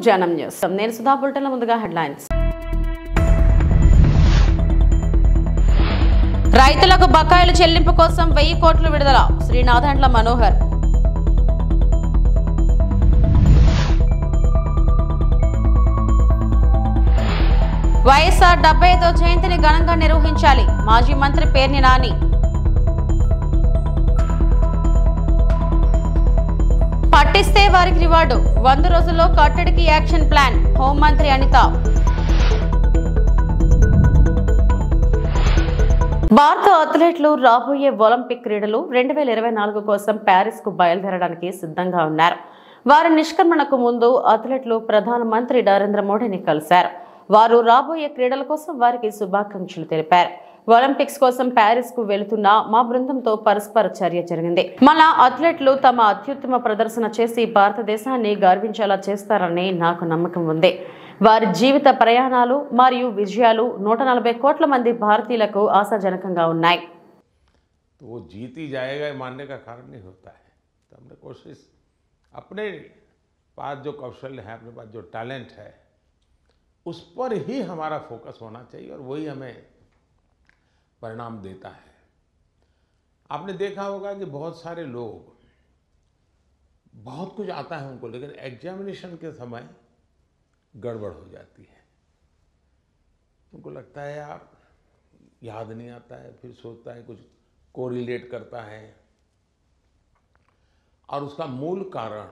జనం న్యూస్. నేను సుధా. బులెటిన్ల ముందుగా హెడ్లైన్స్. రైతులకు బకాయిలు చెల్లింపు కోసం 1000 కోట్లు విడుదల. శ్రీ నాదెండ్ల మనోహర్. వైఎస్ఆర్ 75వ జయంతిని ఘనంగా నిర్వహించాలి. మాజీ మంత్రి పేర్ని నాని. పట్టిస్తే వారికి రివార్డు. 100 రోజుల్లో కట్టడికి యాక్షన్ ప్లాన్. హోంమంత్రి అనిత. భారత అథ్లెట్లు రాబోయే ఒలింపిక్ క్రీడలు 2024 కోసం ప్యారిస్ కు బయలుదేరడానికి సిద్ధంగా ఉన్నారు. వారి నిష్క్రమణకు ముందు అథ్లెట్లు ప్రధానమంత్రి నరేంద్ర మోడీని కలిశారు. వారు రాబోయే క్రీడల కోసం వారికి శుభాకాంక్షలు తెలిపారు. ఒలింపిక్స్ కోసం ప్యారిస్ కు వెళుతున్న మా బృందంతో పరస్పర చర్య జరిగింది. మన అథ్లెట్లు తమ అత్యుత్తమ ప్రదర్శన చేసి భారతదేశాన్ని గర్వించేలా చేస్తారని నాకు నమ్మకం ఉంది. వారి జీవిత ప్రయాణాలు మరియు విజయాలు 140 కోట్ల మంది భారతీయులకు ఆశాజనకంగా ఉన్నాయి. वो जीत ही जाएगा मानने का कारण नहीं होता है. तो हमने कोशिश अपने पास जो कौशल है, अपने पास जो टैलेंट है, उस पर ही हमारा फोकस होना चाहिए और वही हमें परिणाम देता है. आपने देखा होगा कि बहुत सारे लोग बहुत कुछ आता है उनको, लेकिन एग्जामिनेशन के समय गड़बड़ हो जाती है. उनको लगता है यार याद नहीं आता है, फिर सोचता है कुछ कोरिलेट करता है, और उसका मूल कारण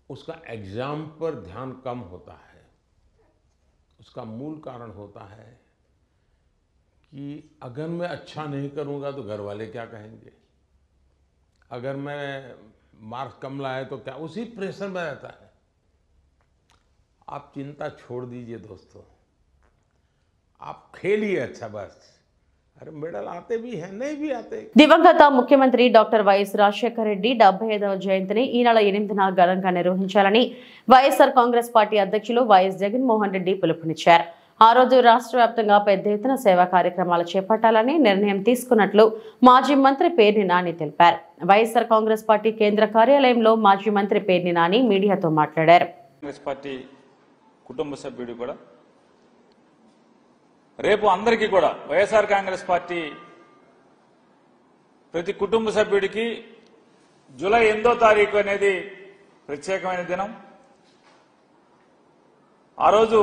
उसका एग्जाम पर ध्यान कम होता है. उसका मूल कारण होता है कि अगर मैं अच्छा नहीं करूंगा तो घर वाले क्या कहेंगे, अगर मैं मार्क्स कम लाए तो क्या, उसी प्रेशर में रहता है. आप चिंता छोड़ दीजिए दोस्तों, आप खेलिए अच्छा. बस अरे मेडल आते भी हैं, नहीं भी आते. దివంగత ముఖ్యమంత్రి డాక్టర్ వైఎస్ రాజశేఖర రెడ్డి 75వ జయంతిని ఈ నెల 8న ఘనంగా నిర్వహించాలని వైఎస్ఆర్ కాంగ్రెస్ పార్టీ అధ్యక్షులు వైఎస్ జగన్మోహన్ రెడ్డి పిలుపునిచ్చారు. ఆ రోజు రాష్ట్ర వ్యాప్తంగా పెద్ద ఎత్తున సేవా కార్యక్రమాలు చేపట్టాలని నిర్ణయం తీసుకున్నట్లు మాజీ మంత్రి పేర్ని నాని తెలిపారు. వైఎస్ఆర్ కాంగ్రెస్ పార్టీ కేంద్ర కార్యాలయంలో మాజీ మంత్రి పేర్ని నాని మీడియాతో మాట్లాడారు. కాంగ్రెస్ పార్టీ కుటుంబ సభ్యుడు కూడా రేపు అందరికీ కూడా వైఎస్ఆర్ కాంగ్రెస్ పార్టీ ప్రతి కుటుంబ సభ్యుడికి జూలై 8వ తారీఖు అనేది ప్రత్యేకమైన దినం. ఆ రోజు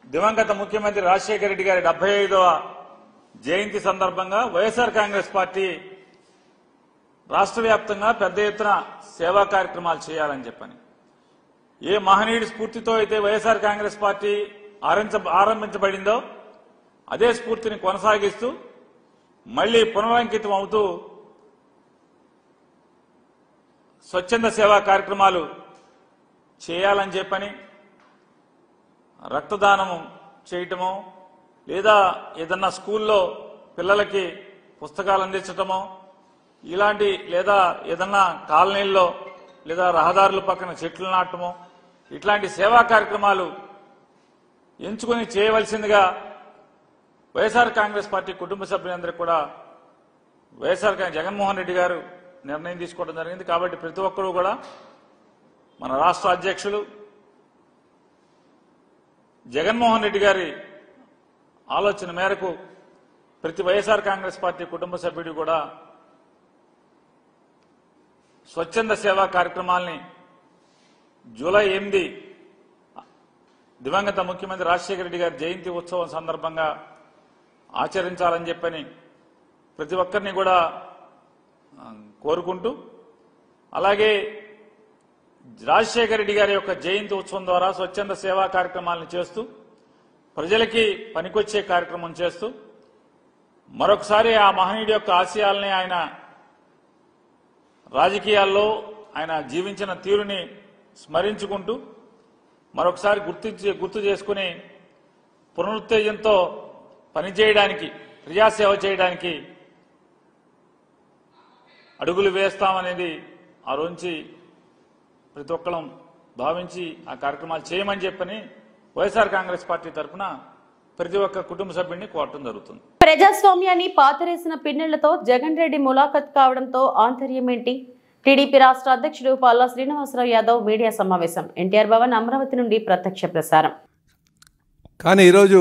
దివంగత ముఖ్యమంత్రి రాజశేఖర రెడ్డి గారి 75వ జయంతి సందర్భంగా వైఎస్ఆర్ కాంగ్రెస్ పార్టీ రాష్ట్ర వ్యాప్తంగా పెద్ద ఎత్తున సేవా కార్యక్రమాలు చేయాలని చెప్పని, ఏ మహనీయుడి స్ఫూర్తితో అయితే వైఎస్ఆర్ కాంగ్రెస్ పార్టీ ఆరంభించబడిందో అదే స్ఫూర్తిని కొనసాగిస్తూ మళ్లీ పునరంకితం అవుతూ స్వచ్ఛంద సేవా కార్యక్రమాలు చేయాలని చెప్పని, రక్తదానము చేయటమో లేదా ఏదన్నా స్కూల్లో పిల్లలకి పుస్తకాలు అందించటమో ఇలాంటి, లేదా ఏదన్నా కాలనీల్లో లేదా రహదారుల పక్కన చెట్లు నాటమో ఇట్లాంటి సేవా కార్యక్రమాలు ఎంచుకుని చేయవలసిందిగా వైఎస్ఆర్ కాంగ్రెస్ పార్టీ కుటుంబ సభ్యులందరికీ కూడా వైఎస్ఆర్ జగన్మోహన్ రెడ్డి గారు నిర్ణయం తీసుకోవడం జరిగింది. కాబట్టి ప్రతి ఒక్కరూ కూడా మన రాష్ట్ర అధ్యక్షులు జగన్మోహన్ రెడ్డి గారి ఆలోచన మేరకు ప్రతి వైఎస్ఆర్ కాంగ్రెస్ పార్టీ కుటుంబ సభ్యుడు కూడా స్వచ్ఛంద సేవా కార్యక్రమాల్ని జూలై 8 దివంగత ముఖ్యమంత్రి రాజశేఖర రెడ్డి గారి జయంతి ఉత్సవం సందర్భంగా ఆచరించాలని చెప్పని ప్రతి ఒక్కరిని కూడా కోరుకుంటూ, అలాగే రాజశేఖర రెడ్డి గారి యొక్క జయంతి ఉత్సవం ద్వారా స్వచ్ఛంద సేవా కార్యక్రమాలను చేస్తూ ప్రజలకి పనికొచ్చే కార్యక్రమం చేస్తూ మరొకసారి ఆ మహనీయుడి యొక్క ఆశయాల్ని, ఆయన రాజకీయాల్లో ఆయన జీవించిన తీరుని స్మరించుకుంటూ మరొకసారి గుర్తు చేసుకుని పునరుత్తేజంతో పనిచేయడానికి, ప్రజాసేవ చేయడానికి అడుగులు వేస్తామనేది ఆ రోజు ప్రతి ఒక్కరం భావించి ఆ కార్యక్రమాలు చేయమని చెప్పని వైఎస్ఆర్ కాంగ్రెస్ పార్టీ తరఫున ప్రతి ఒక్క కుటుంబ సభ్యుడిని కోరటం జరుగుతుంది. ప్రజాస్వామ్యాన్ని పాతరేసిన పిన్నెలతో జగన్ రెడ్డి ములాఖత్ కావడంతో ఆంతర్యం ఏంటి? టీడీపీ రాష్ట్ర అధ్యక్షుడు పల్లా శ్రీనివాసరావు యాదవ్ మీడియా సమావేశం. ఎన్టీఆర్ భవన్ అమరావతి నుండి ప్రత్యక్ష ప్రసారం. కానీ ఈరోజు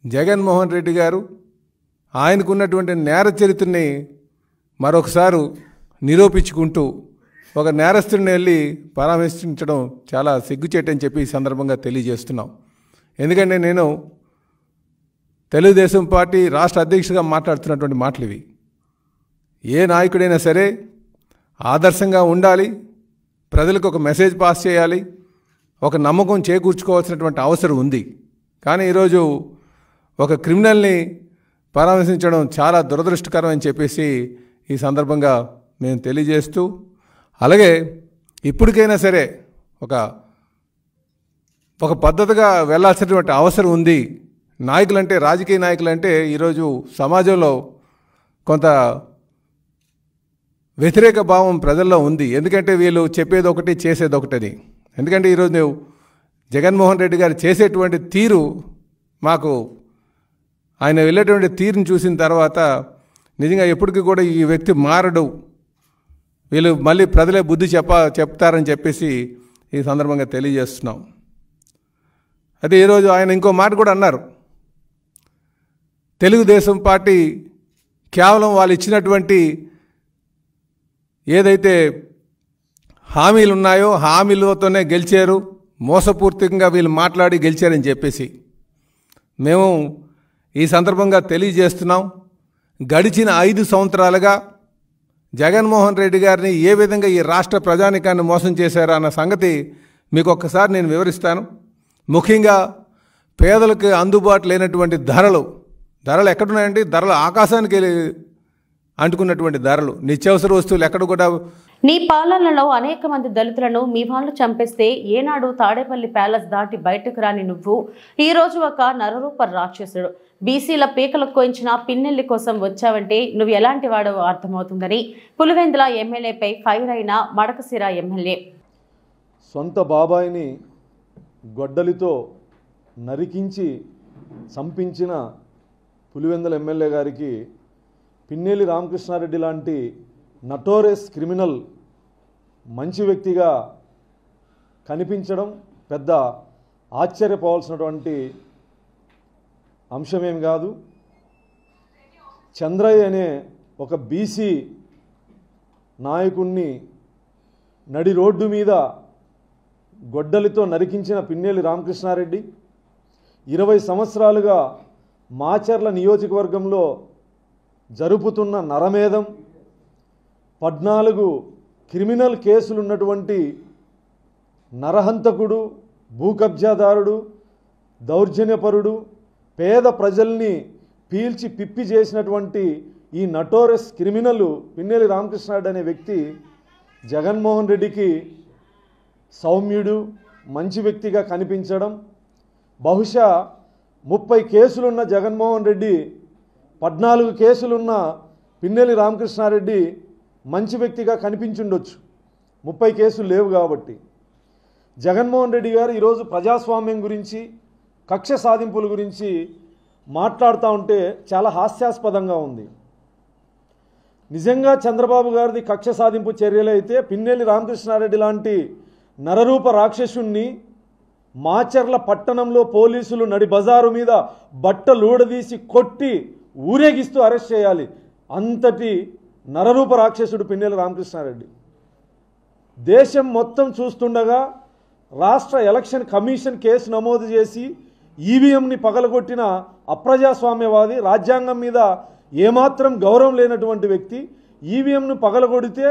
జగన్మోహన్ రెడ్డి గారు ఆయనకున్నటువంటి నేర చరిత్రని మరొకసారి నిరూపించుకుంటూ ఒక నేరస్తుడిని వెళ్ళి పరామర్శించడం చాలా సిగ్గుచేటని చెప్పి ఈ సందర్భంగా తెలియజేస్తున్నాం. ఎందుకంటే నేను తెలుగుదేశం పార్టీ రాష్ట్ర అధ్యక్షుడిగా మాట్లాడుతున్నటువంటి మాటలు ఇవి. ఏ నాయకుడైనా సరే ఆదర్శంగా ఉండాలి, ప్రజలకు ఒక మెసేజ్ పాస్ చేయాలి, ఒక నమ్మకం చేకూర్చుకోవాల్సినటువంటి అవసరం ఉంది. కానీ ఈరోజు ఒక క్రిమినల్ని పరామర్శించడం చాలా దురదృష్టకరం అని చెప్పేసి ఈ సందర్భంగా మేము తెలియజేస్తూ, అలాగే ఇప్పటికైనా సరే ఒక పద్ధతిగా వెళ్ళాల్సినటువంటి అవసరం ఉంది. నాయకులంటే, రాజకీయ నాయకులంటే ఈరోజు సమాజంలో కొంత వ్యతిరేక భావం ప్రజల్లో ఉంది. ఎందుకంటే వీళ్ళు చెప్పేది ఒకటి, చేసేది ఒకటని. ఎందుకంటే ఈరోజు నువ్వు జగన్మోహన్ రెడ్డి గారు చేసేటువంటి తీరు, మాకు ఆయన వెళ్ళేటువంటి తీరుని చూసిన తర్వాత నిజంగా ఎప్పటికీ కూడా ఈ వ్యక్తి మారడు, వీళ్ళు మళ్ళీ ప్రజలే బుద్ధి చెప్తారని చెప్పేసి ఈ సందర్భంగా తెలియజేస్తున్నాం. అయితే ఈరోజు ఆయన ఇంకో మాట కూడా అన్నారు. తెలుగుదేశం పార్టీ కేవలం వాళ్ళు ఇచ్చినటువంటి ఏదైతే హామీలు ఉన్నాయో హామీలతోనే గెలిచారు, మోసపూర్తికంగా వీళ్ళు మాట్లాడి గెలిచారని చెప్పేసి మేము ఈ సందర్భంగా తెలియజేస్తున్నాం. గడిచిన 5 సంవత్సరాలుగా జగన్మోహన్ రెడ్డి గారిని ఏ విధంగా ఈ రాష్ట్ర ప్రజానికాన్ని మోసం చేశారో అన్న సంగతి మీకు ఒక్కసారి నేను వివరిస్తాను. ముఖ్యంగా పేదలకు అందుబాటు లేనటువంటి ధరలు ఎక్కడున్నాయండి? ధరలు ఆకాశానికి అంటుకున్నటువంటి ధరలు, నిత్యావసర వస్తువులు ఎక్కడ కూడా. నీ పాలనలో అనేక మంది దళితులను మీ వాళ్ళు చంపేస్తే ఏనాడు తాడేపల్లి ప్యాలెస్ దాటి బయటకు రాని నువ్వు ఈ రోజు ఒక నరరూప రాక్షసుడు. బీసీల పీకలు కోయించిన పిన్నెల్లి కోసం వచ్చావంటే నువ్వు ఎలాంటి వాడో అర్థమవుతుందని పులివెందుల ఎమ్మెల్యేపై ఫైర్ అయిన మడకశిర ఎమ్మెల్యే. సొంత బాబాయిని గొడ్డలితో నరికించి చంపించిన పులివెందుల ఎమ్మెల్యే గారికి పిన్నెల్లి రామకృష్ణారెడ్డి లాంటి నటోరియస్ క్రిమినల్ మంచి వ్యక్తిగా కనిపించడం పెద్ద ఆశ్చర్యపోవాల్సినటువంటి అంశమేం కాదు. చంద్రయ్య అనే ఒక బీసీ నాయకుణ్ణి నడి రోడ్డు మీద గొడ్డలితో నరికించిన పిన్నెల్లి రామకృష్ణారెడ్డి 20 సంవత్సరాలుగా మాచర్ల నియోజకవర్గంలో జరుపుతున్న నరమేధం, 14 క్రిమినల్ కేసులున్నటువంటి నరహంతకుడు, భూకబ్జాదారుడు, దౌర్జన్యపరుడు, పేద ప్రజల్ని పీల్చి పిప్పి చేసినటువంటి ఈ నటోరియస్ క్రిమినల్ పిన్నెల్లి రామకృష్ణారెడ్డి అనే వ్యక్తి జగన్మోహన్ రెడ్డికి సౌమ్యుడు, మంచి వ్యక్తిగా కనిపించడం, బహుశా 30 కేసులున్న జగన్మోహన్ రెడ్డి 14 కేసులున్న పిన్నెల్లి రామకృష్ణారెడ్డి మంచి వ్యక్తిగా కనిపించుండొచ్చు. 30 కేసులు లేవు కాబట్టి. జగన్మోహన్ రెడ్డి గారు ఈరోజు ప్రజాస్వామ్యం గురించి, కక్ష సాధింపుల గురించి మాట్లాడుతూ ఉంటే చాలా హాస్యాస్పదంగా ఉంది. నిజంగా చంద్రబాబు గారిది కక్ష సాధింపు చర్యలు అయితే పిన్నెల్లి రామకృష్ణారెడ్డి లాంటి నరరూప రాక్షసుణ్ణి మాచర్ల పట్టణంలో పోలీసులు నడి బజారు మీద బట్టలూడదీసి కొట్టి ఊరేగిస్తూ అరెస్ట్ చేయాలి. అంతటి నరరూప రాక్షసుడు పిన్నెల్లి రామకృష్ణారెడ్డి. దేశం మొత్తం చూస్తుండగా రాష్ట్ర ఎలక్షన్ కమిషన్ కేసు నమోదు చేసి ఈవీఎంని పగలగొట్టిన అప్రజాస్వామ్యవాది, రాజ్యాంగం మీద ఏమాత్రం గౌరవం లేనటువంటి వ్యక్తి ఈవీఎంను పగలగొడితే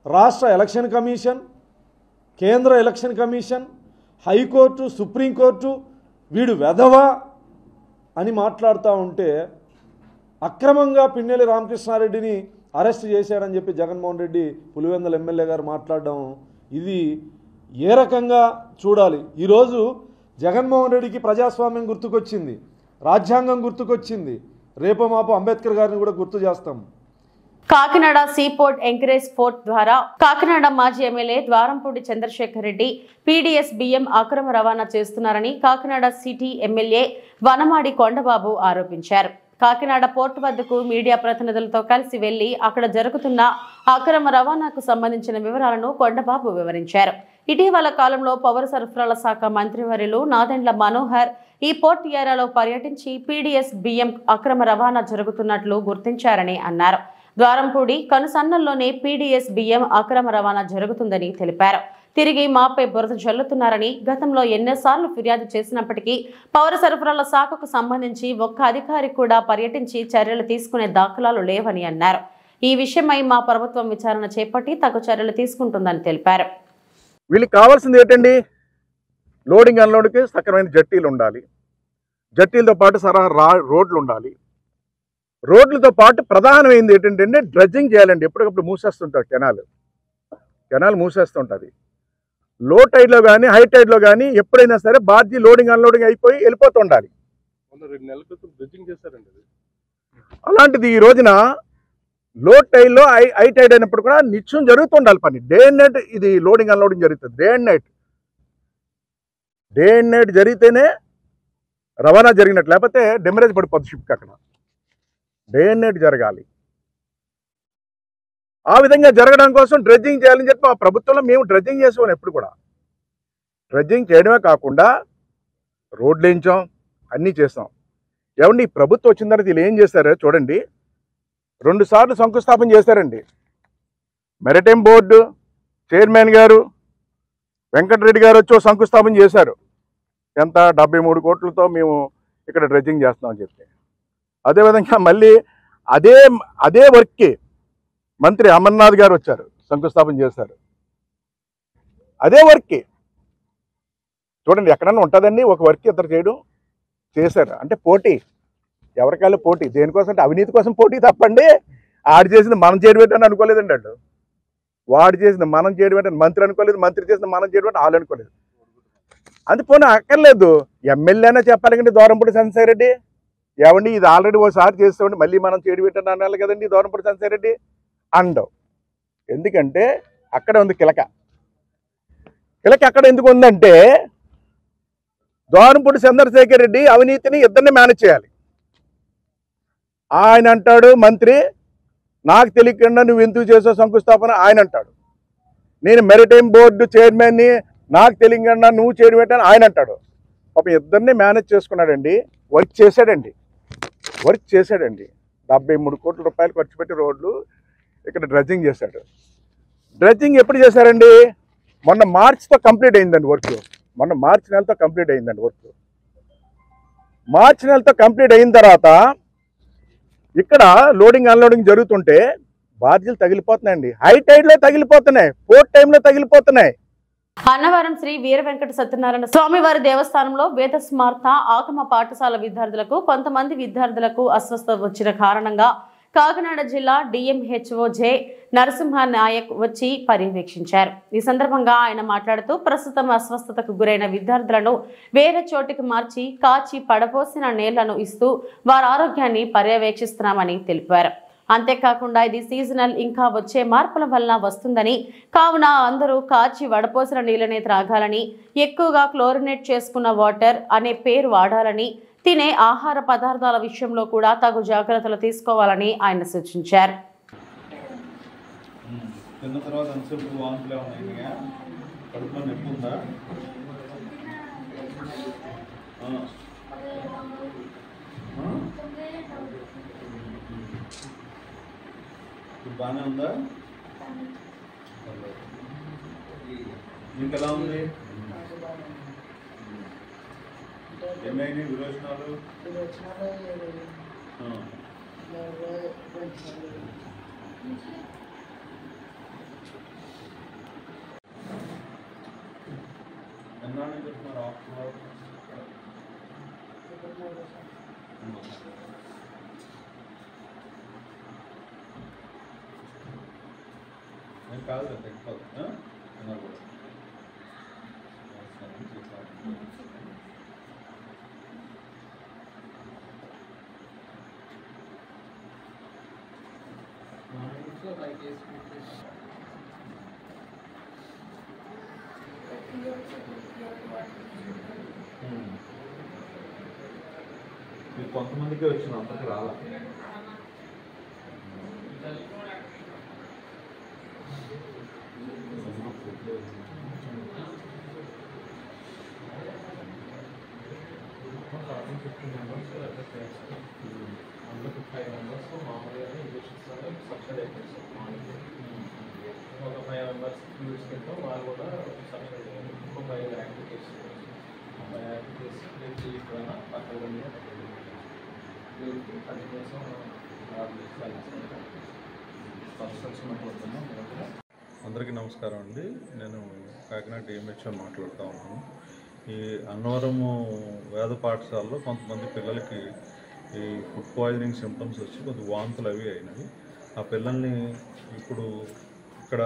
రాష్ట్ర ఎలక్షన్ కమిషన్, కేంద్ర ఎలక్షన్ కమిషన్, హైకోర్టు, సుప్రీంకోర్టు వీడు వెధవా అని మాట్లాడుతూ ఉంటే అక్రమంగా పిన్నెల్లి రామకృష్ణారెడ్డిని అరెస్ట్ చేశాడని చెప్పి జగన్మోహన్ రెడ్డి పులివెందుల ఎమ్మెల్యే గారు మాట్లాడడం, ఇది ఏ రకంగా చూడాలి? ఈరోజు జగన్మోహన్ రెడ్డికి ప్రజాస్వామ్యం గుర్తుకొచ్చింది, రాజ్యాంగం గుర్తుకొచ్చింది, రేపు మాపు అంబేద్కర్ గారిని కూడా గుర్తు చేస్తాం. కాకినాడ సీపోర్ట్ ఎంకరేజ్ ఫోర్ట్ ద్వారా కాకినాడ మాజీ ఎమ్మెల్యే ద్వారంపూడి చంద్రశేఖర్ రెడ్డి పీడీఎస్ బియ్యం అక్రమ రవాణా చేస్తున్నారని కాకినాడ సిటీ ఎమ్మెల్యే వనమాడి కొండబాబు ఆరోపించారు. కాకినాడ పోర్టు వద్దకు మీడియా ప్రతినిధులతో కలిసి వెళ్లి అక్కడ జరుగుతున్న అక్రమ రవాణాకు సంబంధించిన వివరాలను కొండబాబు వివరించారు. ఇటీవల కాలంలో పౌర సరఫరాల శాఖ మంత్రివర్యులు నాదెండ్ల మనోహర్ ఈ పోర్టు ఏరియాలో పర్యటించి పీడీఎస్ బియ్యం అక్రమ రవాణా జరుగుతున్నట్లు గుర్తించారని అన్నారు. ద్వారంపూడి కనుసన్నల్లోనే పీడీఎస్ బియ్యం అక్రమ రవాణా జరుగుతుందని తెలిపారు. తిరిగి మాపై బురద జల్లుతున్నారని, గతంలో ఎన్నోసార్లు ఫిర్యాదు చేసినప్పటికీ పౌర సరఫరాల శాఖకు సంబంధించి ఒక్క అధికారి కూడా పర్యటించి చర్యలు తీసుకునే దాఖలాలు లేవని అన్నారు. ఈ విషయమై మా ప్రభుత్వం విచారణ చేపట్టి తగు చర్యలు తీసుకుంటుందని తెలిపారు. వీళ్ళకి కావాల్సింది ఏంటండి? లోడింగ్ అన్లోడింగ్కి సక్రమైన జట్టీలు ఉండాలి. జట్టీలతో పాటు రోడ్లు ఉండాలి. రోడ్లతో పాటు ప్రధానమైంది ఏంటంటే డ్రెడ్జింగ్ చేయాలండి. ఎప్పటికప్పుడు మూసేస్తుంటారు కెనాల్ మూసేస్తుంటుంది. లో టైడ్లో కానీ హై టైడ్లో కానీ ఎప్పుడైనా సరే బాధ్య లోడింగ్ అన్లోడింగ్ అయిపోయి వెళ్ళిపోతూ ఉండాలి. 2 నెలల క్రితం బ్రిడ్జింగ్ చేశారండి. అలాంటిది ఈ రోజున లో టైడ్లో హై టైడ్ అయినప్పుడు కూడా నిత్యం జరుగుతుండాలి పని. డే అండ్ నైట్ ఇది లోడింగ్ అన్లోడింగ్ జరుగుతుంది. డే అండ్ నైట్ జరిగితేనే రవాణా జరిగినట్టు, లేకపోతే డెమరేజ్ పడిపోతుంది షిప్కి. అక్కడ డే అండ్ నైట్ జరగాలి. ఆ విధంగా జరగడం కోసం డ్రెడ్జింగ్ చేయాలని చెప్పి మా ప్రభుత్వంలో మేము డ్రెడ్జింగ్ చేసాం. ఎప్పుడు కూడా డ్రెడ్జింగ్ చేయడమే కాకుండా రోడ్లు వేయించాం, అన్నీ చేస్తాం. ఏమండి, ఈ ప్రభుత్వం వచ్చిన తర్వాత వీళ్ళు ఏం చేశారో చూడండి. 2 సార్లు శంకుస్థాపన చేశారండి. మెరిటైమ్ బోర్డు చైర్మన్ గారు వెంకటరెడ్డి గారు వచ్చి శంకుస్థాపన చేశారు. ఎంత 73 కోట్లతో మేము ఇక్కడ డ్రెడ్జింగ్ చేస్తామని చెప్పి. అదేవిధంగా మళ్ళీ అదే వర్క్కి మంత్రి అమర్నాథ్ గారు వచ్చారు, శంకుస్థాపన చేశారు. అదే వర్క్కి చూడండి, ఎక్కడన్నా ఉంటుందండి ఒక వర్క్ ఇద్దరు చేయడం. చేశారు అంటే పోటీ, ఎవరికాళ్ళు పోటీ. దేనికోసం అంటే అవినీతి కోసం పోటీ తప్పండి. ఆడు చేసింది మనం చేయడం అనుకోలేదండి. వాడు చేసింది మనం చేయడం మంత్రి అనుకోలేదు, మంత్రి చేసింది మనం చేయడం వాళ్ళు అనుకోలేదు. అది పోనీ అక్కర్లేదు, ఎమ్మెల్యేనా చెప్పాలి కండి. దూరంపూడి సంజయ్ రెడ్డి ఏమండి ఇది ఆల్రెడీ ఒకసారి చేస్తామండి, మళ్ళీ మనం చేయడం అనాలి కదండి దూరంపూడి సంజయ్ రెడ్డి అండవు. ఎందుకంటే అక్కడ ఉంది కిలక అక్కడ ఎందుకు ఉందంటే దూరంపూడి చంద్రశేఖర్ రెడ్డి అవినీతిని ఇద్దరిని మేనేజ్ చేయాలి. ఆయన అంటాడు మంత్రి, నాకు తెలియకుండా నువ్వు ఎందుకు చేసావు శంకుస్థాపన ఆయన అంటాడు. నేను మెరిటైమ్ బోర్డు చైర్మన్ని, నాకు తెలియకుండా నువ్వు చేయడం ఏంటని ఆయన అంటాడు. పాపం ఇద్దరిని మేనేజ్ చేసుకున్నాడండి. వర్క్ చేశాడండి. 73 కోట్ల రూపాయలు ఖర్చు పెట్టి రోడ్లు ఇక్కడ డ్రెడ్జింగ్ చేశాడు. డ్రెడ్జింగ్ ఎప్పుడు చేశారండి? మొన్న మార్చితో కంప్లీట్ అయిందండి వర్క్. మార్చి నెలతో కంప్లీట్ అయిందండి వర్క్. మార్చి నెలతో కంప్లీట్ అయిన తర్వాత ఇక్కడ లోడింగ్ అన్లోడింగ్ జరుగుతుంటే బాధ్యతలు తగిలిపోతున్నాయండి. హై టైడ్లో తగిలిపోతున్నాయి, పోర్ట్ టైంలో తగిలిపోతున్నాయి. అన్నవరం శ్రీ వీర వెంకట సత్యనారాయణ స్వామివారి దేవస్థానంలో వేద స్మార్త ఆగమ పాఠశాల విద్యార్థులకు కొంతమంది విద్యార్థులకు అస్వస్థత వచ్చిన కారణంగా కాకినాడ జిల్లా డిఎంహెచ్ఓ జె నరసింహ నాయక్ వచ్చి పర్యవేక్షించారు. ఈ సందర్భంగా ఆయన మాట్లాడుతూ ప్రస్తుతం అస్వస్థతకు గురైన విద్యార్థులను వేరే చోటికి మార్చి కాచి పడపోసిన నీళ్లను ఇస్తూ వారి ఆరోగ్యాన్ని పర్యవేక్షిస్తున్నామని తెలిపారు. అంతేకాకుండా ఇది సీజనల్, ఇంకా వచ్చే మార్పుల వల్ల వస్తుందని, కావున అందరూ కాచి వడపోసిన నీళ్ళనే త్రాగాలని, ఎక్కువగా క్లోరినేట్ చేసుకున్న వాటర్ అనే పేరు వాడాలని, తినే ఆహార పదార్థాల విషయంలో కూడా తగు జాగ్రత్తలు తీసుకోవాలని ఆయన సూచించారు. బాగానే ఉందా? మీకు ఎలా ఉంది? ఏమైంది విరోచనాలు? ఎన్నాళ్ళు చెప్తున్నారు ఆఫ్టర్? నేను కాదు కదా తగ్గిపోతా కూడా మీకు కొంతమందికే వచ్చిన అందరికి రాలా. ఒక 5 మెంబర్స్ తీసుకెళ్తాం, వాళ్ళు కూడా సబ్సిడీ ఇంకో 5 యాక్టివిటీస్ కూడా పక్కన కనీసం అందరికీ నమస్కారం అండి. నేను కాకినాడ డిఎంహెచ్ఓ మాట్లాడుతూ ఉన్నాను. ఈ అన్నవరము వేద పాఠశాలలో కొంతమంది పిల్లలకి ఈ ఫుడ్ పాయిజనింగ్ సిమ్టమ్స్ వచ్చి కొంచెం వాంతులు అవి అయినాయి. ఆ పిల్లల్ని ఇప్పుడు ఇక్కడ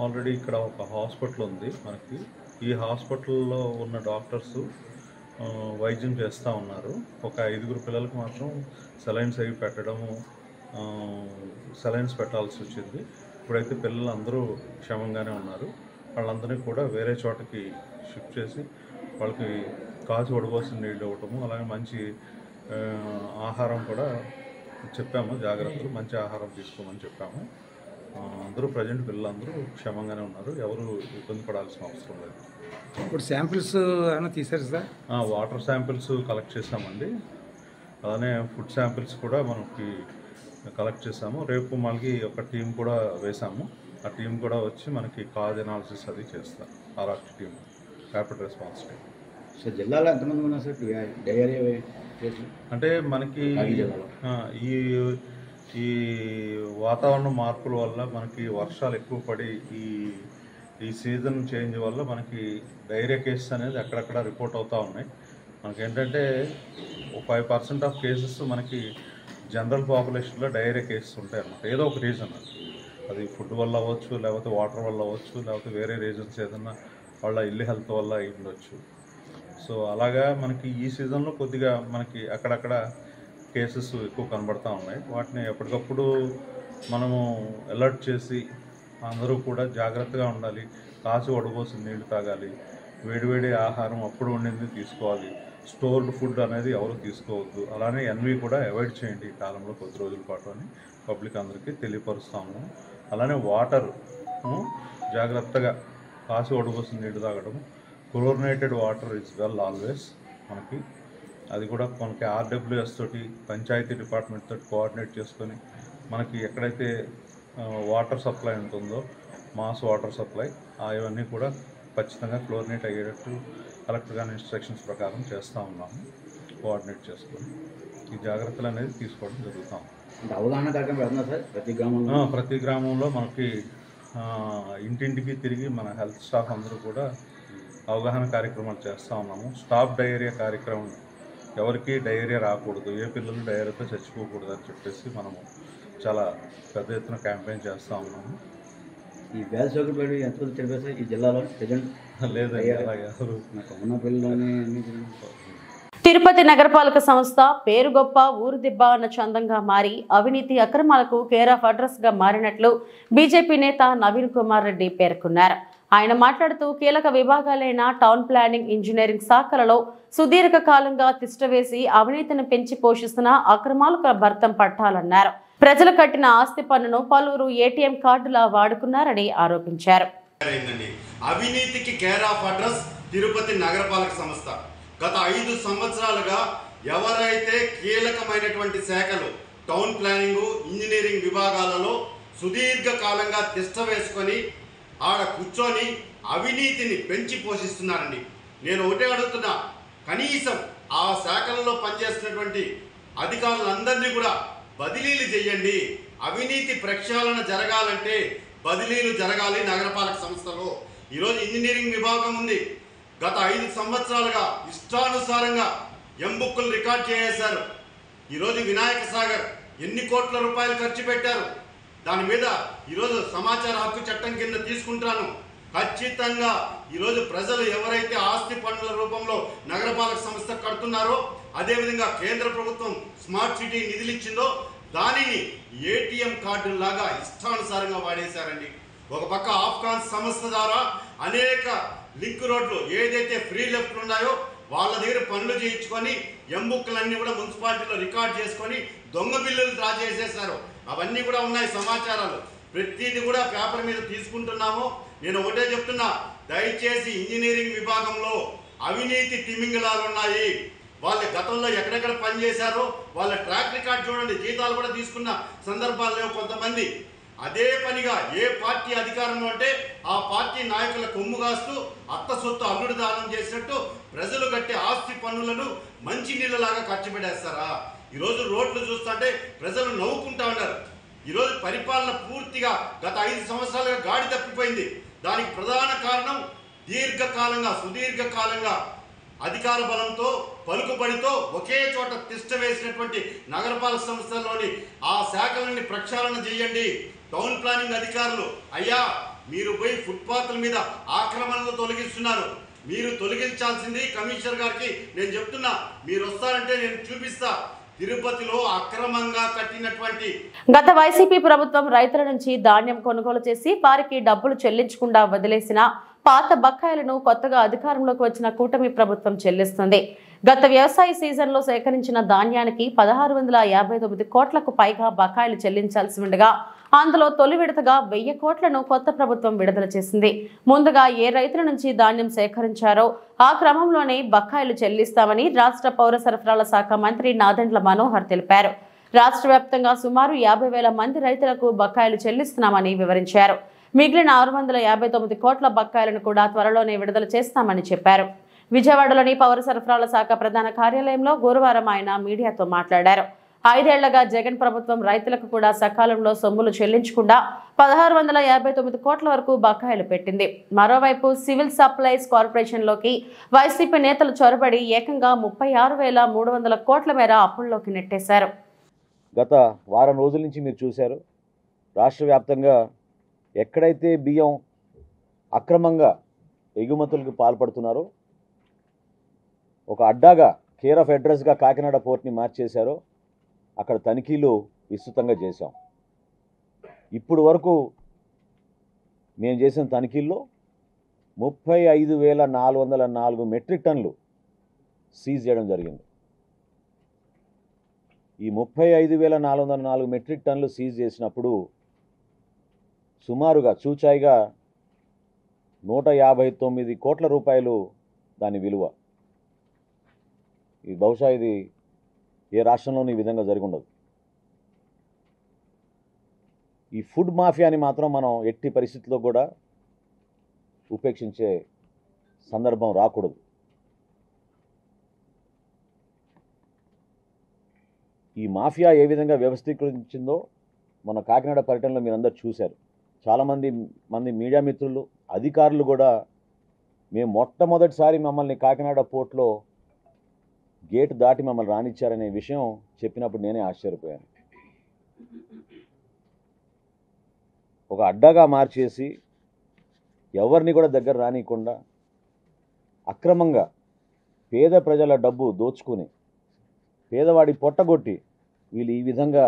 ఆల్రెడీ ఇక్కడ ఒక హాస్పిటల్ ఉంది మనకి. ఈ హాస్పిటల్లో ఉన్న డాక్టర్స్ వైద్యం చేస్తూ ఉన్నారు. ఒక 5 పిల్లలకు మాత్రం సెలైన్స్ అవి పెట్టడము, సెలైన్స్ పెట్టాల్సి వచ్చింది. ఇప్పుడైతే పిల్లలు అందరూ క్షేమంగానే ఉన్నారు. వాళ్ళందరినీ కూడా వేరే చోటకి షిఫ్ట్ చేసి వాళ్ళకి కాచి వడబోసిన నీళ్ళు ఇవ్వటము, అలాగే మంచి ఆహారం కూడా చెప్పాము, జాగ్రత్తలు మంచి ఆహారం తీసుకోమని చెప్పాము. అందరూ ప్రజెంట్ పిల్లలందరూ క్షేమంగానే ఉన్నారు. ఎవరు ఇబ్బంది పడాల్సిన అవసరం లేదు. ఇప్పుడు శాంపిల్స్ ఏమైనా తీశారు సార్? వాటర్ శాంపిల్స్ కలెక్ట్ చేసామండి. అలానే ఫుడ్ శాంపిల్స్ కూడా మనకి కలెక్ట్ చేసాము. రేపు మళ్ళీ ఒక టీం కూడా వేసాము. ఆ టీం కూడా వచ్చి మనకి కాజ్ అనాలిసిస్ అది చేస్తారు. RRT team, rapid response team. Sir జిల్లాలో ఎంతమంది ఉన్నారు సార్ డయేరియా కేసులు? అంటే మనకి ఈ వాతావరణ మార్పుల వల్ల మనకి వర్షాలు ఎక్కువ పడి ఈ సీజన్ చేంజ్ వల్ల మనకి డయేరియా కేసెస్ అనేది అక్కడక్కడ రిపోర్ట్ అవుతూ ఉన్నాయి. మనకి ఏంటంటే 5% ఆఫ్ కేసెస్ మనకి జనరల్ పాపులేషన్లో డయేరియా కేసెస్ ఉంటాయి అన్నమాట. ఏదో ఒక రీజన్, అది ఫుడ్ వల్ల అవ్వచ్చు, లేకపోతే వాటర్ వల్ల అవ్వచ్చు, లేకపోతే వేరే రీజన్స్ ఏదన్నా వాళ్ళ ఇల్లు హెల్త్ వల్ల అయి ఉండొచ్చు. సో అలాగా మనకి ఈ సీజన్లో కొద్దిగా మనకి అక్కడక్కడ కేసెస్ ఎక్కువ కనబడుతూ ఉన్నాయి. వాటిని ఎప్పటికప్పుడు మనము అలర్ట్ చేసి అందరూ కూడా జాగ్రత్తగా ఉండాలి. కాచి వడబోసిన నీళ్లు తాగాలి, వేడివేడి ఆహారం అప్పుడు వండింది తీసుకోవాలి, స్టోర్డ్ ఫుడ్ అనేది ఎవరు తీసుకోవద్దు. అలానే ఎన్వి కూడా అవాయిడ్ చేయండి ఈ కాలంలో కొద్ది రోజుల పాటు అని పబ్లిక్ అందరికీ తెలియపరుస్తాము. అలానే వాటర్ జాగ్రత్తగా కాచి వడబోసిన నీళ్లు తాగడం, chlorinated water is well always మనకి. అది కూడా మనకి ఆర్డబ్ల్యూఎస్ తోటి పంచాయతీ డిపార్ట్మెంట్ తోటి కోఆర్డినేట్ చేసుకొని మనకి ఎక్కడైతే వాటర్ సప్లై ఉంటుందో మాస్ వాటర్ సప్లై అవన్నీ కూడా ఖచ్చితంగా క్లోరినేట్ అయ్యేటట్టు కలెక్టర్ గారి ఇన్స్ట్రక్షన్స్ ప్రకారం చేస్తూ ఉన్నాము. కోఆర్డినేట్ చేసుకొని ఈ జాగ్రత్తలు అనేది తీసుకోవడం జరుగుతాం. అవగాహన కార్యక్రమం పెడుతున్నారు సార్ ప్రతి గ్రామంలో? ప్రతి గ్రామంలో మనకి ఇంటింటికి తిరిగి మన హెల్త్ స్టాఫ్ అందరూ కూడా అవగాహన కార్యక్రమాలు చేస్తూ ఉన్నాము. స్టాప్ డయేరియా కార్యక్రమం, ఎవరికి డయేరియా రాకూడదు, ఏ పిల్లలు డయేరియాతో చచ్చిపోకూడదు అని చెప్పేసి మనము చాలా పెద్ద ఎత్తున క్యాంపెయిన్ చేస్తూ ఉన్నాము. ఈ వ్యాధి సోకిపోయి ఎంతమంది చనిపోయారు సార్ ఈ జిల్లాలో ప్రజెంట్? లేదండి, అలాగే ఉన్న పిల్లల్లోనే తిరుపతి నగరపాలక సంస్థ పేరు గొప్ప ఊరు దిబ్బ అన్న చందంగా మారి అవినీతి అక్రమాలకు కేర్ ఆఫ్ అడ్రస్ గా మారినట్లు బీజేపీ నేత నవీన్ కుమార్ రెడ్డి పేర్కొన్నారు. ఆయన మాట్లాడుతూ కీలక విభాగాలైన టౌన్ ప్లానింగ్, ఇంజనీరింగ్ శాఖలలో సుదీర్ఘ కాలంగా తిష్టవేసి అవినీతిని పెంచి పోషిస్తున్న అక్రమాలకు భర్తం పట్టాలన్నారు. ప్రజలు కట్టిన ఆస్తి పన్నును పలువురు ఏటీఎం కార్డులా వాడుకున్నారని ఆరోపించారు. అవినీతికి కేర్ ఆఫ్ అడ్రస్ తిరుపతి నగరపాలక సంస్థ. గత 5 సంవత్సరాలుగా ఎవరైతే కీలకమైనటువంటి శాఖలు టౌన్ ప్లానింగ్, ఇంజనీరింగ్ విభాగాలలో సుదీర్ఘ కాలంగా తిష్ట వేసుకొని ఆడ కూర్చొని అవినీతిని పెంచి పోషిస్తున్నారండి. నేను ఒకటే అడుగుతున్నా, కనీసం ఆ శాఖలలో పనిచేస్తున్నటువంటి అధికారులందరినీ కూడా బదిలీలు చేయండి. అవినీతి ప్రక్షాళన జరగాలంటే బదిలీలు జరగాలి నగరపాలక సంస్థలో. ఈరోజు ఇంజనీరింగ్ విభాగం ఉంది. గత 5 సంవత్సరాలుగా ఇష్టానుసారంగా ఎంబుక్కులు రికార్డ్ చేసేశారు. ఈరోజు వినాయక సాగర్ ఎన్ని కోట్ల రూపాయలు ఖర్చు పెట్టారు. దాని మీద ఈరోజు సమాచార హక్కు చట్టం కింద తీసుకుంటాను. ఖచ్చితంగా ఈరోజు ప్రజలు ఎవరైతే ఆస్తి పన్నుల రూపంలో నగరపాలక సంస్థ కడుతున్నారో, అదేవిధంగా కేంద్ర ప్రభుత్వం స్మార్ట్ సిటీ నిధులు ఇచ్చిందో దానిని ఏటీఎం కార్డులాగా ఇష్టానుసారంగా వాడేశారండి. ఒక పక్క ఆఫ్ఘాన్ సంస్థ ద్వారా అనేక లింక్ రోడ్లు ఏదైతే ఫ్రీ లెఫ్ట్లు ఉన్నాయో వాళ్ళ దగ్గర పనులు చేయించుకొని ఎంబుక్కులన్నీ కూడా మున్సిపాలిటీలో రికార్డ్ చేసుకొని దొంగ బిల్లులు డ్రా చేసేసారు. అవన్నీ కూడా ఉన్నాయి సమాచారాలు. ప్రతిదీ కూడా పేపర్ మీద తీసుకుంటున్నాము. నేను ఒకటే చెప్తున్నా, దయచేసి ఇంజనీరింగ్ విభాగంలో అవినీతి తిమింగలాలు ఉన్నాయి. వాళ్ళ గతంలో ఎక్కడెక్కడ పనిచేశారో వాళ్ళ ట్రాక్ రికార్డ్ చూడండి. జీతాలు కూడా తీసుకున్న సందర్భాలు లేవు కొంతమంది. అదే పనిగా ఏ పార్టీ అధికారంలో అంటే ఆ పార్టీ నాయకుల కొమ్ము కాస్తూ అత్త సొత్తు అల్లుడు దానం చేసినట్టు ప్రజలు కట్టే ఆస్తి పన్నులను మంచి నీళ్ళలాగా ఖర్చు పెట్టేస్తారా? ఈరోజు రోడ్లు చూస్తుంటే ప్రజలు నవ్వుకుంటా ఉన్నారు. ఈరోజు పరిపాలన పూర్తిగా గత 5 సంవత్సరాలుగా గాడి తప్పిపోయింది. దానికి ప్రధాన కారణం సుదీర్ఘకాలంగా అధికార బలంతో పలుకుబడితో ఒకే చోట తిష్ట వేసినటువంటి నగరపాలక సంస్థల్లోని ఆ శాఖలని ప్రక్షాళన చేయండి. టౌన్ ప్లానింగ్ అధికారులు, అయ్యా మీరు పోయి ఫుట్పాత్ల మీద ఆక్రమణలు తొలగిస్తున్నారు. మీరు తొలగించాల్సింది కమిషనర్ గారికి నేను చెప్తున్నా. మీరు వస్తారంటే నేను చూపిస్తా. తిరుపతిలో అక్రమంగా కట్టినటువంటి గత వైసీపీ ప్రభుత్వం రైతుల నుంచి ధాన్యం కొనుగోలు చేసి వారికి డబ్బులు చెల్లించకుండా వదిలేసిన పాత బకాయిలను కొత్తగా అధికారంలోకి వచ్చిన కూటమి ప్రభుత్వం చెల్లిస్తుంది. గత వ్యవసాయ సీజన్లో సేకరించిన ధాన్యానికి 1659 కోట్లకు పైగా బకాయిలు చెల్లించాల్సి ఉండగా అందులో తొలి విడతగా 1000 కోట్లను కొత్త ప్రభుత్వం విడుదల చేసింది. ముందుగా ఏ రైతుల నుంచి ధాన్యం సేకరించారో ఆ క్రమంలోనే బకాయిలు చెల్లిస్తామని రాష్ట్ర పౌర సరఫరాల శాఖ మంత్రి నాదెండ్ల మనోహర్ తెలిపారు. రాష్ట్ర వ్యాప్తంగా సుమారు 50,000 మంది రైతులకు బకాయిలు చెల్లిస్తున్నామని వివరించారు. మిగిలిన 659 కోట్ల బకాయిలను కూడా త్వరలోనే విడుదల చేస్తామని చెప్పారు. విజయవాడలోని పౌర సరఫరాల శాఖ ప్రధాన కార్యాలయంలో గురువారం ఆయన మీడియాతో మాట్లాడారు. 5 ఏళ్లుగా జగన్ ప్రభుత్వం రైతులకు కూడా సకాలంలో సొమ్ములు చెల్లించకుండా 1659 కోట్ల వరకు బకాయిలు పెట్టింది. మరోవైపు సివిల్ సప్లైస్ కార్పొరేషన్లోకి వైసీపీ నేతలు చొరబడి ఏకంగా 36,300 కోట్ల మేర అప్పుల్లోకి నెట్టేశారు. గత వారం రోజుల నుంచి మీరు చూశారు, రాష్ట్ర వ్యాప్తంగా ఎక్కడైతే బియ్యం అక్రమంగా ఎగుమతులకు పాల్పడుతున్నారో, ఒక అడ్డాగా కేర్ ఆఫ్ అడ్రస్గా కాకినాడ పోర్ట్ని మార్చేశారో అక్కడ తనిఖీలు విస్తృతంగా చేశాం. ఇప్పుడు వరకు మేము చేసిన తనిఖీల్లో 35,404 మెట్రిక్ టన్నులు సీజ్ చేయడం జరిగింది. ఈ 35,404 మెట్రిక్ టన్నులు సీజ్ చేసినప్పుడు సుమారుగా చూచాయిగా 159 కోట్ల రూపాయలు దాని విలువ. ఇది బహుశా ఇది ఏ రాష్ట్రంలోనూ ఈ విధంగా జరిగి ఉండదు. ఈ ఫుడ్ మాఫియాని మాత్రం మనం ఎట్టి పరిస్థితుల్లో కూడా ఉపేక్షించే సందర్భం రాకూడదు. ఈ మాఫియా ఏ విధంగా వ్యవస్థీకరించిందో మన కాకినాడ పర్యటనలో మీరందరూ చూశారు. చాలామంది మీడియా మిత్రులు, అధికారులు కూడా మేము మొట్టమొదటిసారి మమ్మల్ని కాకినాడ పోర్ట్లో గేట్ దాటి మమ్మల్ని రానిచ్చారనే విషయం చెప్పినప్పుడు నేనే ఆశ్చర్యపోయాను. ఒక అడ్డాగా మార్చేసి ఎవరిని కూడా దగ్గర రానియకుండా అక్రమంగా పేద ప్రజల డబ్బు దోచుకుని పేదవాడి పొట్టగొట్టి వీళ్ళు ఈ విధంగా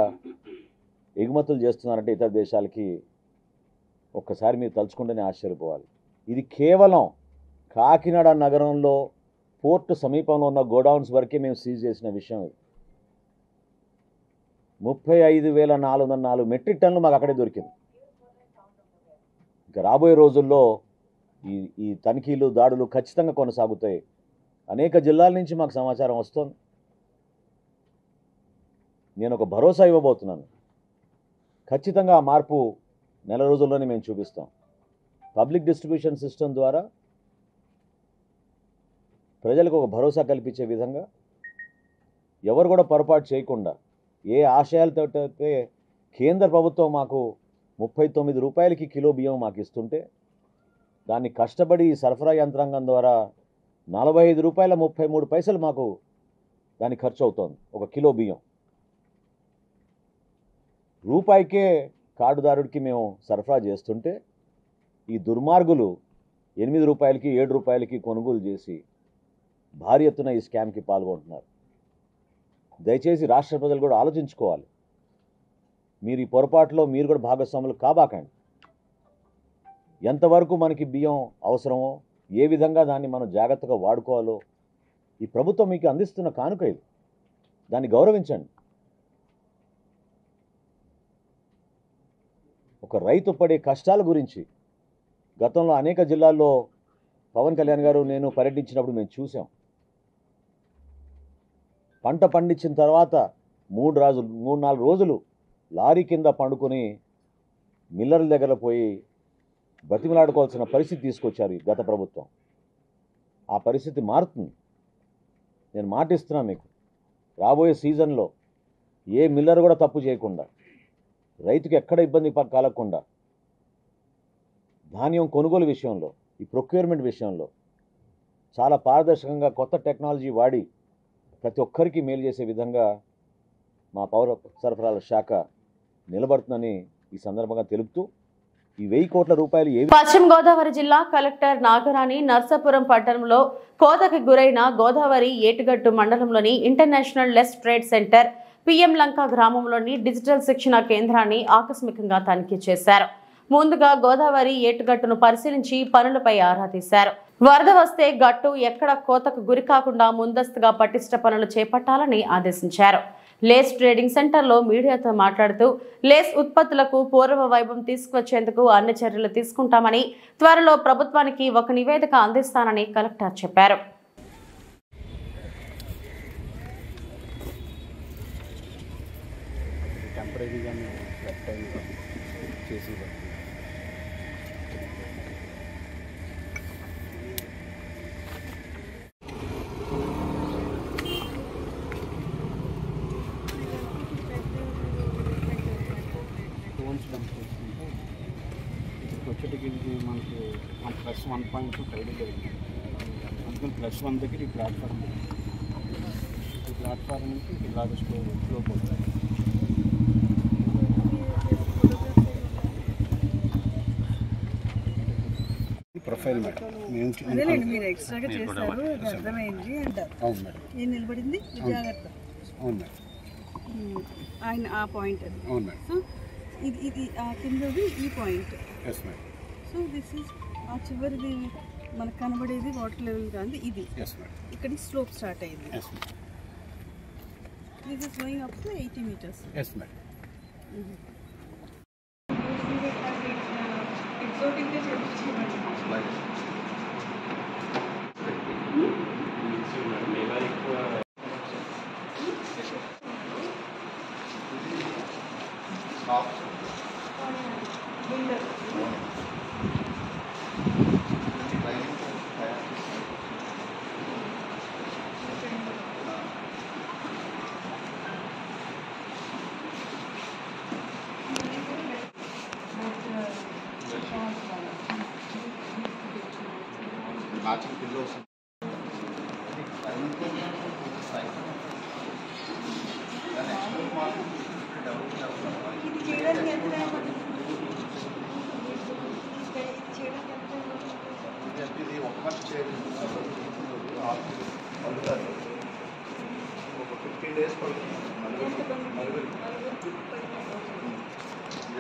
ఎగుమతులు చేస్తున్నారంటే ఇతర దేశాలకి ఒక్కసారి మీరు తలుచుకుంటేనే ఆశ్చర్యపోవాలి. ఇది కేవలం కాకినాడ నగరంలో పోర్టు సమీపంలో ఉన్న గోడౌన్స్ వరకే మేము సీజ్ చేసిన విషయం. ఇది 35,404 మెట్రిక్ టన్నులు మాకు అక్కడే దొరికింది. ఇంకా రాబోయే రోజుల్లో ఈ తనిఖీలు, దాడులు ఖచ్చితంగా కొనసాగుతాయి. అనేక జిల్లాల నుంచి మాకు సమాచారం వస్తుంది. నేను ఒక భరోసా ఇవ్వబోతున్నాను. ఖచ్చితంగా ఆ మార్పు నెల రోజుల్లోనే మేము చూపిస్తాం. పబ్లిక్ డిస్ట్రిబ్యూషన్ సిస్టమ్ ద్వారా ప్రజలకు ఒక భరోసా కల్పించే విధంగా ఎవరు కూడా పొరపాటు చేయకుండా ఏ ఆశయాలతో అయితే కేంద్ర ప్రభుత్వం మాకు 39 రూపాయలకి కిలో బియ్యం మాకు ఇస్తుంటే దాన్ని కష్టపడి సరఫరా యంత్రాంగం ద్వారా 45 రూపాయల 33 పైసలు మాకు దానికి ఖర్చు అవుతోంది ఒక కిలో బియ్యం. రూపాయికే కార్డుదారుడికి మేము సరఫరా చేస్తుంటే ఈ దుర్మార్గులు 8 రూపాయలకి 7 రూపాయలకి కొనుగోలు చేసి భారీ ఎత్తున ఈ స్కామ్కి పాల్గొంటున్నారు. దయచేసి రాష్ట్ర ప్రజలు కూడా ఆలోచించుకోవాలి. మీరు ఈ పొరపాటులో మీరు కూడా భాగస్వాములు కాబాకండి. ఎంతవరకు మనకి బియ్యం అవసరమో, ఏ విధంగా దాన్ని మనం జాగ్రత్తగా వాడుకోవాలో ఈ ప్రభుత్వం మీకు అందిస్తున్న కానుక ఇది. దాన్ని గౌరవించండి. ఒక రైతు పడే కష్టాల గురించి గతంలో అనేక జిల్లాల్లో పవన్ కళ్యాణ్ గారు నేను పర్యటించినప్పుడు మేము చూసాం. పంట పండించిన తర్వాత 3-4 రోజులు లారీ కింద పండుకొని మిల్లర్ల దగ్గర పోయి బతిమలాడుకోవాల్సిన పరిస్థితి తీసుకొచ్చారు ఈ గత ప్రభుత్వం. ఆ పరిస్థితి మారుతుంది. నేను మాటిస్తున్నా మీకు, రాబోయే సీజన్లో ఏ మిల్లర్ కూడా తప్పు చేయకుండా, రైతుకి ఎక్కడ ఇబ్బంది కలగకుండా, ధాన్యం కొనుగోలు విషయంలో, ఈ ప్రొక్యూర్మెంట్ విషయంలో చాలా పారదర్శకంగా కొత్త టెక్నాలజీ వాడి ప్రతి ఒక్కరికి మేలు చేసే విధంగా మా పౌర సరఫరాల శాఖ నిలబడుతుందని ఈ సందర్భంగా తెలుపుతూ, ఈ 1000 కోట్ల రూపాయలు పశ్చిమ గోదావరి జిల్లా కలెక్టర్ నాగరాణి నర్సాపురం పట్టణంలో కోతకి గురైన గోదావరి ఏటుగట్టు మండలంలోని international lace trade centre PM Lanka గ్రామంలోని డిజిటల్ శిక్షణ కేంద్రాన్ని ఆకస్మికంగా తనిఖీ చేశారు. ముందుగా గోదావరి ఏటుగట్టును పరిశీలించి పనులపై ఆరా తీశారు. వరద వస్తే గట్టు ఎక్కడ కోతకు గురి కాకుండా ముందస్తుగా పటిష్ట పనులు చేపట్టాలని ఆదేశించారు. లేస్ ట్రేడింగ్ సెంటర్లో మీడియాతో మాట్లాడుతూ లేస్ ఉత్పత్తులకు పూర్వ వైభవం తీసుకువచ్చేందుకు అన్ని చర్యలు తీసుకుంటామని, త్వరలో ప్రభుత్వానికి ఒక నివేదిక అందిస్తానని కలెక్టర్ చెప్పారు. వచ్చేటికి మనకి +1.2 టైడింగ్ అయింది. అందుకని +1 దగ్గర ఈ ప్లాట్ఫామ్ నుంచి ఇలాగ స్లో పోతుంది. ప్రొఫైల్ మేడం మీరు ఎక్స్ట్రాగా చేస్తారు, అర్థమైంది అంటారు. అవును మేడం. ఏం నిలబడింది జాగ్రత్త. అవును మేడం. ఆయన ఆ పాయింట్ అది. అవును మేడం. సో ఇది ఆ కిందది ఈ point. Yes madam. So this is ఆ చివరిది మనకు కనబడేది వాటర్ లెవెల్ కాదు ఇది. Yes madam. ఇక్కడ స్లోప్ స్టార్ట్ అయింది. Yes madam. This is going up to 80 meters. Yes madam. Exotic గా చేయించండి.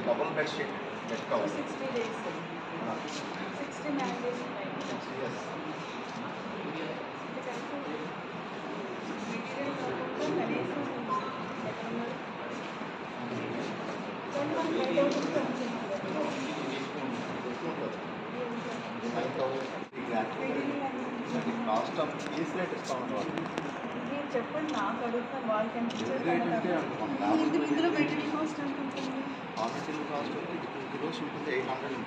Double bed sheet, bed cover. 60 days. 69 days. Yes. Last of is rate discount or చెప్పండి నాకు అడుగుతా వాళ్ళకి ఇందులో మెటీరియల్ కాస్ట్ అనుకుంటుంది. హాస్పిటల్ కాస్ట్ 2 kilos ఉంటుంది 800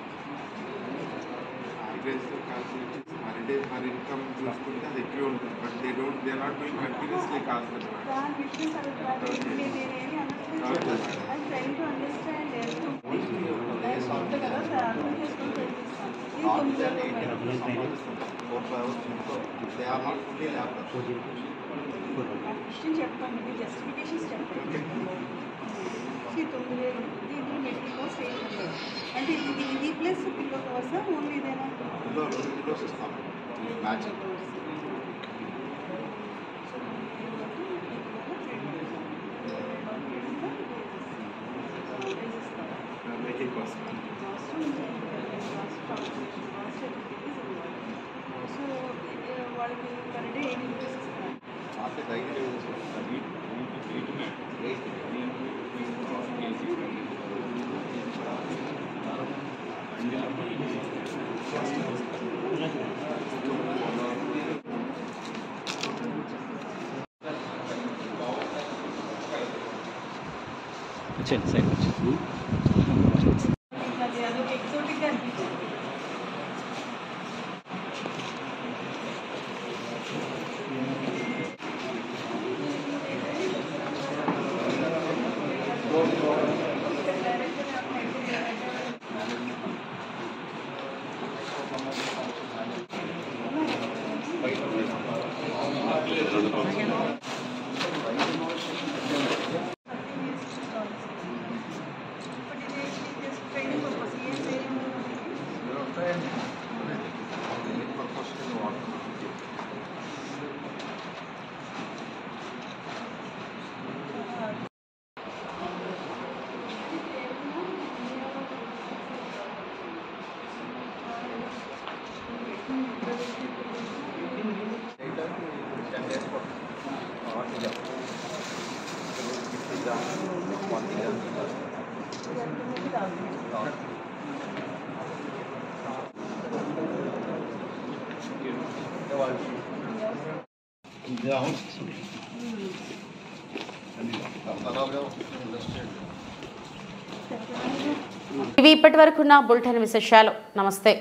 per income చూసుకుంటే అది ఎక్కువ ఉంటుంది. But they are not doing continuously cost. చెప్పండి జస్టిఫికేషన్స్ చెప్పండి. 9,000 దీంట్లో మెటీరియల్ కాస్ట్ 800 అంటే ఇది ప్లస్ పిల్లో కవర్సా ఓన్లీ ఇదేనా? పిల్లో 2 kilos ఇస్తాం మ్యాచింగ్. మేకింగ్ కాస్ట్ సో వాళ్ళకి పర్ డే 80 రూపీస్ ఇస్తారు. అదొక ఎక్సోటిక్గా అనిపించింది. ఇవి ఇప్పటి వరకున్న బులెటిన్ విశేషాలు. నమస్తే.